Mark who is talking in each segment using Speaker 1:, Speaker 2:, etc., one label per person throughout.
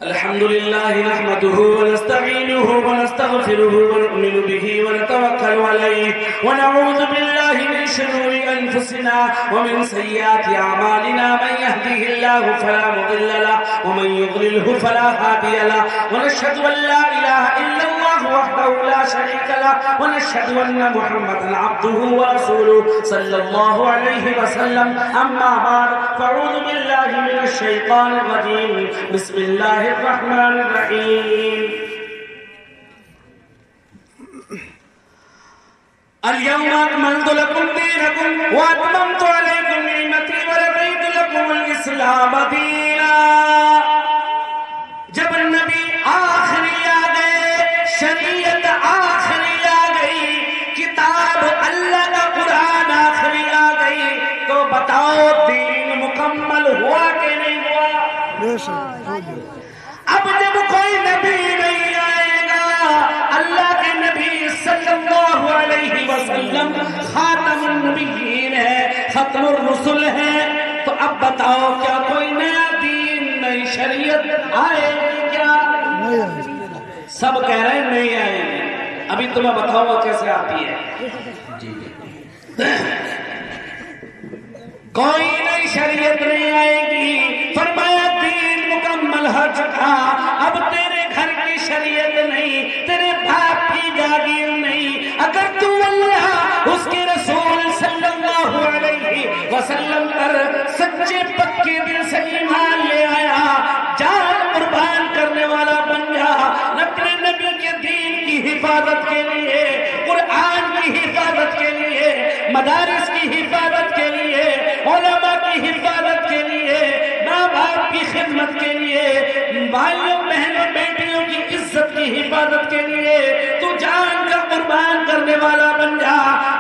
Speaker 1: الحمد لله نحمده ونستعينه ونستغفره ونؤمن به ونتوكل عليه ونعوذ بالله من شرور أنفسنا ومن سيئات أعمالنا من يهده الله فلا مضل له ومن يضلله فلا هادي له ونشهد أن لا إله إلا الله وحده لا شريك له ونشهد أن محمدا عبده ورسوله صلى الله عليه وسلم أما بعد فأعوذ بالله من الشيطان الرجيم بسم الله الرحمن الرحيم اليوم أكملت لكم دينكم وأتممت عليكم نعمتي ورضيت لكم الإسلام دينا. جب نبی آخری آ گئے، شریعت آخری آ گئی، کتاب اللہ کا قرآن آخری آ گئی، تو بتاؤ دین مکمل ہوا کہ نہیں ہوا؟ اب جب کوئی نبی نہیں آئے گا، اللہ کے نبی صلی اللہ علیہ وسلم خاتم النبیین ہے، ختم الرسل ہے، تو اب بتاؤ کیا کوئی نیا دین نئی شریعت آئے گی کیا؟ سب کہہ رہے ہیں نہیں آئے گی. ابھی تمہیں بتاؤ وہ کیسے آتی ہے. کوئی نئی شریعت نہیں آئے گی. فرمایا دین مکمل ہو چکا، اب تیرے گھر کی شریعت نہیں، تیرے باپ کی جاگیر نہیں. اگر تو اللہ اس کے رسول صلی اللہ علیہ وسلم پر سچے پکے دل سے ایمان لے آیا، جان قربان کرنے والا بن جا، اپنے نبی کے دین کی حفاظت کے لیے، قرآن کی حفاظت کے لیے، مدارس کی حفاظت کے لیے، علماء کی حفاظت کے لیے، ماں باپ کی خدمت کے لیے، بھائیوں بہنوں بیٹیوں کی عزت کی حفاظت کے لیے تو جان کا قربان کرنے والا بن جا.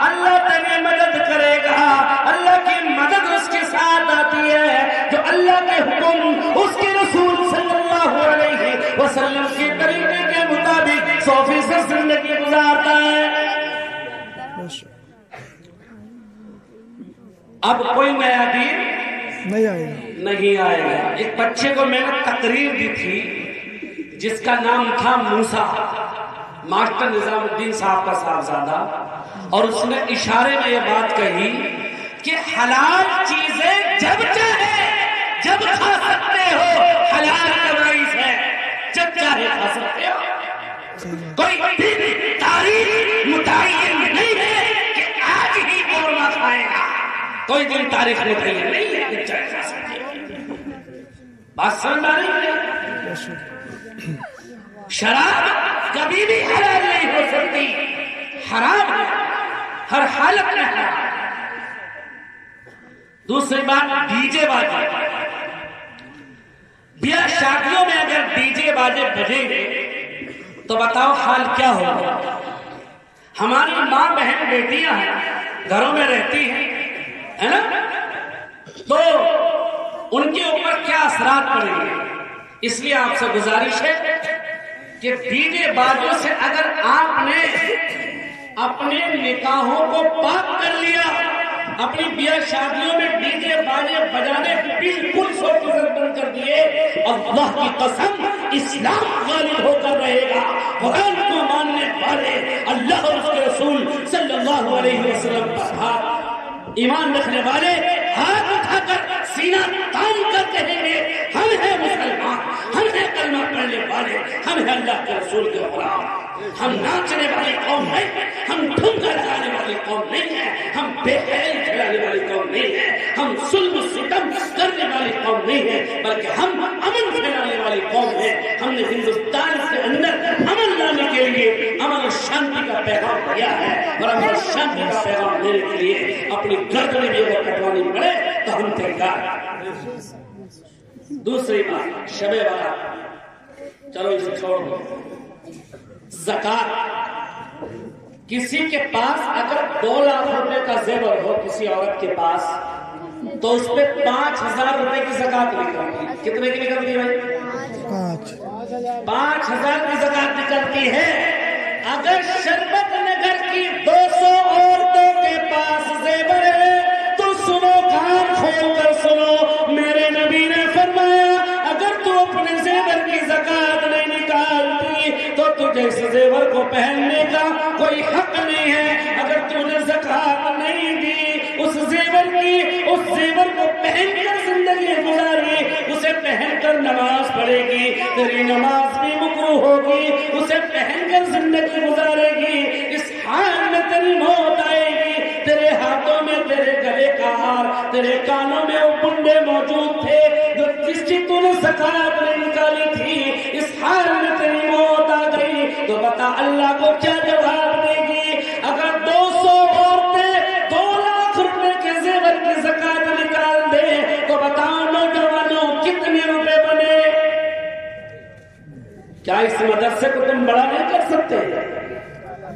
Speaker 1: اللہ تیری مدد کرے گا. اللہ کی مدد اس کے ساتھ آتی ہے جو اللہ کے حکم، اس کے رسول صلی اللہ علیہ وسلم کے طریقے کے مطابق 100% زندگی گزارتا ہے. اب کوئی نیا دین نہیں آئے گا. ایک بچے کو میں نے تقریر دی تھی جس کا نام تھا موسیٰ، ماسٹر نظام الدین صاحب کا صاحبزادہ، اور اس نے اشارے میں یہ بات کہی کہ حلال چیزیں جب چاہے جب کھا سکتے ہو، حلال کمائی سے جب چاہے کھا سکتے ہو. کوئی تاریخ متعین نہیں ہے کہ آج ہی قورمہ کھائے گا، کوئی دن تاریخ متعین نہیں ہے کہ چاہے کھا سکتے ہو. بات سمجھ آ رہی ہے؟ شراب کبھی بھی حلال نہیں ہو سکتی، حرام ہے، ہر حالت میں حرام. دوسری بات ڈی جے باجے. بیاہ شادیوں میں اگر ڈی جے باجے بجیں گے تو بتاؤ حال کیا ہوگا؟ ہماری ماں بہن بیٹیاں ہیں، گھروں میں رہتی ہیں، ہے نا، تو ان کے اوپر کیا اثرات پڑیں گے؟ اس لیے آپ سے گزارش ہے کہ ڈی جے باجوں سے اگر آپ نے اپنے نکاحوں کو پاک کر لیا، اپنی بیاہ شادیوں میں ڈی جے باجے بجانے بالکل 100% بند کر دیے، اللہ کی قسم اسلام غالب ہو کر رہے گا. قرآن کو ماننے والے، اللہ اور اس کے رسول صلی اللہ علیہ وسلم پر ایمان رکھنے والے ہاتھ اٹھا کر سینہ تان کر کہیں گے ہم ہیں مسلمان، ہم ہیں کلمہ پڑھنے والے، ہم ہیں اللہ کے رسول کے غلام. ہم ناچنے والی قوم نہیں ہیں، ہم ٹھمکا لگانے والی قوم نہیں ہیں، ہم بے حیائی کھلانے والی قوم نہیں ہیں، ہم ظلم و ستم کرنے والی قوم نہیں ہیں، بلکہ ہم امن پھیلانے والی قوم ہیں. ہم نے ہندوستان کے اندر امن لانے کے لیے امن و شانتی کا پیغام دیا ہے، اور امن و شانتی کا پیغام دینے کے لیے اپنی گردنیں بھی اگر کٹوانی پڑے تو ہم تیار. دوسری بات شب بارات، چلو اسے چھوڑ دو. زکات، کسی کے پاس اگر 2 لاکھ روپے کا زیور ہو کسی عورت کے پاس تو اس پہ 5,000 روپے کی زکات نکلتی ہے. کتنے کی نکلتی ہے بھائی؟ 5,000 کی زکات نکلتی ہے. اگر شربت نگر کی 200 عورتوں کے پاس زیور ہے تو سنو، کان کھول کر سنو، میرے نبی نے فرمایا اگر تو اپنے زیور کی زکات تجھے اس زیور کو پہننے کا کوئی حق نہیں ہے اگر تو نے زکات نہیں دی، اس زیور کو پہن کر زندگی گزاری، اسے پہن کر نماز پڑھے گی، تیری نماز بھی مکروہ ہوگی، اسے پہن کر زندگی گزارے گی، اس حال میں تیری موت آئے گی، تیرے ہاتھوں میں تیرے گلے کا ہار، تیرے کانوں میں وہ کنڈے موجود تھے جو جس کی تو نے زکات نہیں نکالی تھی، اس حال میں تیری موت آ گئی تو بتا اللہ کو کیا جواب دے گی؟ اگر 200 عورتیں 2 لاکھ روپے کے زیور کی زکات نکال دے تو بتاؤ نوجوانوں کتنے روپے بنے؟ کیا اس مدرسے کو تم بڑا نہیں کر سکتے؟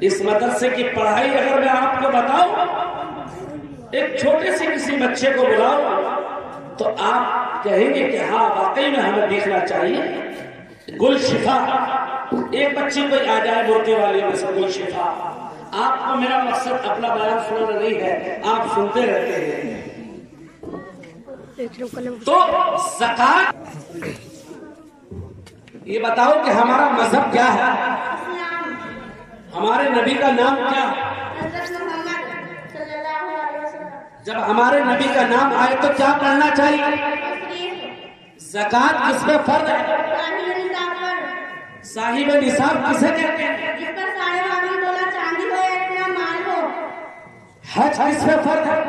Speaker 1: اس مدرسے کی پڑھائی اگر میں آپ کو بتاؤں، ایک چھوٹے سے کسی بچے کو بلاؤ تو آپ کہیں گے کہ ہاں واقعی میں ہمیں دیکھنا چاہیے گل شفا، ایک بچی کوئی آ جائے مورتی والی میں سے گل شفا۔ آپ کو میرا مقصد اپنا بیان سننا نہیں ہے، آپ سنتے رہتے ہیں۔ تو زکات، یہ بتاؤ کہ ہمارا مذہب کیا ہے، ہمارے نبی کا نام کیا ہے؟ جب ہمارے نبی کا نام آئے تو کیا پڑھنا چاہیے؟ زکات کس پہ فرض ہے؟ صاحب نصاب کسے کہتے ہیں؟
Speaker 2: جس پر 12.5 تولہ چاندی ہو یا اتنا مال ہو۔
Speaker 1: حج کس پہ فرض ہے؟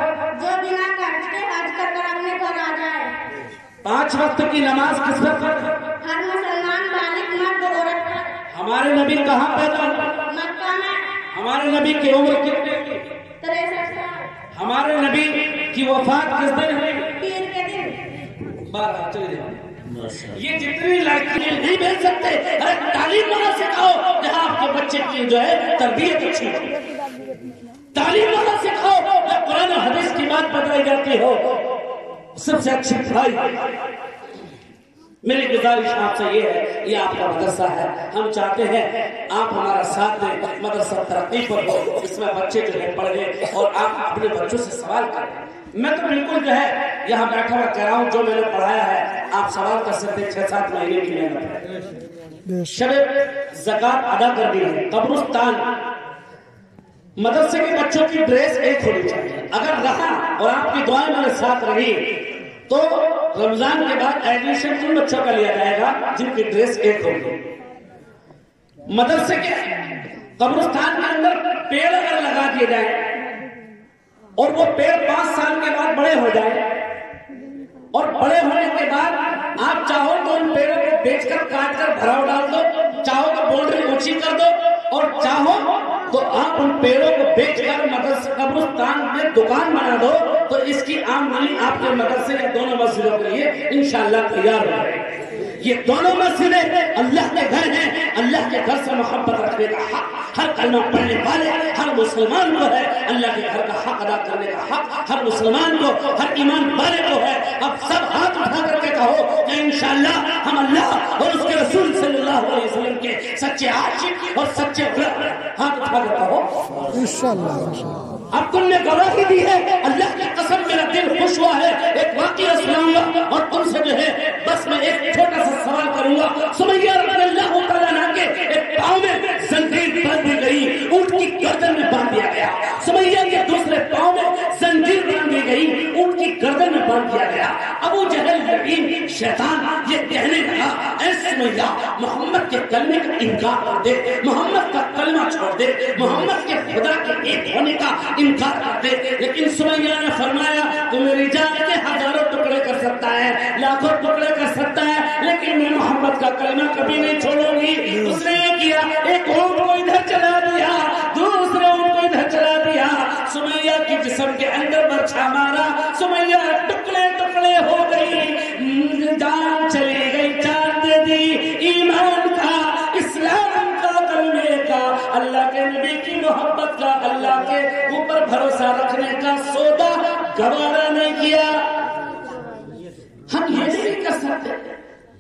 Speaker 2: جو بنا قرض کے حج کر کر اپنے گھر آ جائے۔
Speaker 1: 5 وقت کی نماز کس پہ فرض ہے؟
Speaker 2: ہر مسلمان بالغ مرد عورت پر۔
Speaker 1: ہمارے نبی کہاں پیدا ہوئے؟
Speaker 2: مکہ میں۔
Speaker 1: ہمارے نبی کی عمر کتنے تھی؟
Speaker 2: 63 سال۔
Speaker 1: ہمارے نبی کی وفات کس دن ہوئی؟
Speaker 2: پیر کے دن۔
Speaker 1: بارہ چلے جاؤ۔ یہ جتنی لڑکیاں نہیں بھیج سکتے، ارے تعلیم والا سکھاؤ جہاں آپ کے بچے کی جو ہے تربیت اچھی ہو، تعلیم والا سکھاؤ جہاں قرآن و حدیث کی بات بتائی جاتی ہو، سب سے اچھی پڑھائی۔ میری گزارش آپ سے یہ ہے، یہ آپ کا مدرسہ ہے، ہم چاہتے ہیں آپ ہمارا ساتھ دیں، مدرسہ ترقی پر ہو، اس میں بچے جو ہے پڑھیں اور آپ اپنے بچوں سے سوال کریں۔ میں تو بالکل جو ہے یہاں بیٹھا ہوا کہہ رہا ہوں جو میں نے پڑھایا ہے آپ سوال کر سکتے ہیں، 6-7 مہینے کی محنت ہے۔ شب زکات ادا کر دی ہے، قبرستان، مدرسے کے بچوں کی ڈریس ایک ہونی چاہیے، اگر رہا اور آپ کی دعائیں میرے ساتھ رہی تو رمضان کے بعد ایڈمیشن ان بچوں کا لیا جائے گا جن کی ڈریس ایک ہوگی۔ مدرسے کے قبرستان کے اندر پیڑ اگر لگا دیے جائیں اور وہ پیڑ 5 سال کے بعد بڑے ہو جائیں اور بڑے ہونے کے بعد آپ چاہو تو ان پیڑوں کو بیچ کر کاٹ کر بھراؤ ڈال دو، چاہو تو باؤنڈری اونچی کر دو اور چاہو تو آپ ان پیڑوں کو بیچ کر مدرسے قبرستان میں دکان بنا دو تو اس کی آمدنی آپ کے مدرسے یا دونوں مسجدوں کے لیے انشاءاللہ تیار ہو جائے گی۔ یہ دونوں مسجدیں اللہ کے گھر ہیں، اللہ کے گھر سے محبت رکھنے کا حق ہر کلمہ پڑھنے والے ہر مسلمان کو ہے، اللہ کے گھر کا حق ادا کرنے کا حق ہر مسلمان کو، ہر ایمان والے کو ہے۔ اب سب ہاتھ اٹھا کر کے کہو کہ انشاءاللہ ہم اللہ اور اس کے رسول صلی اللہ علیہ وسلم کے سچے عاشق اور سچے غلام، ہاتھ اٹھا کر کہو انشاءاللہ۔ اب تم نے گواہی دی ہے، اللہ کی قسم میرا دل خوش ہوا ہے۔ ایک واقعہ سناؤں گا اور تم سے جو ہے بس میں ایک چھوٹا سا سوال کروں گا۔ سمیہ رضی اللہ تعالیٰ عنہ کے ایک پاؤں میں زنجیر باندھ دی گئی، اونٹ کی گردن میں باندھ دیا گیا۔ سمیہ کے دوسرے پاؤں میں زنجیر باندھ دی گئی، اونٹ کی گردن میں باندھ دیا گیا۔ ابو جہل لعین شیطان یہ کہنے لگا، اے سمیہ محمد کے کلمے کا انکار کر دے، محمد کا کلمہ چھوڑ دے، محمد کے خدا کے ایک ہونے کا انکار کر دے۔ لیکن سمیہ نے فرمایا تو میری جان کے ہزاروں ٹکڑے کر سکتا ہے، لاکھوں ٹکڑے کر سکتا ہے، لیکن میں محمد کا کلمہ کبھی نہیں چھوڑوں گی۔ اس نے یہ کیا، ایک اونٹ کو ادھر چلا دیا، دوسرے اونٹ کو ادھر چلا دیا، سمیہ کی جسم کے اندر برچھا مارا، سمیہ ٹکڑے ٹکڑے ہو گئی، جان چلی گئی، جان دے دی، ایمان کا، اسلام کا، کلمے کا، اللہ کے نبی کی محبت کا، اللہ کے اوپر بھروسہ رکھنے کا سودا گوارا نہیں کیا۔ ہم یہ نہیں کر سکتے۔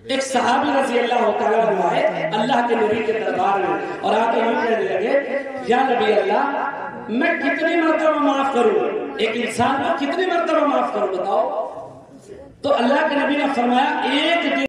Speaker 1: ایک صحابی رضی اللہ تعالیٰ عنہ ہے اللہ کے نبی کے دربار میں اور آ کے یوں کہنے لگے، یا نبی اللہ میں کتنی مرتبہ معاف کروں، ایک انسان کو کتنی مرتبہ معاف کروں بتاؤ؟ تو اللہ کے نبی نے فرمایا ایک دن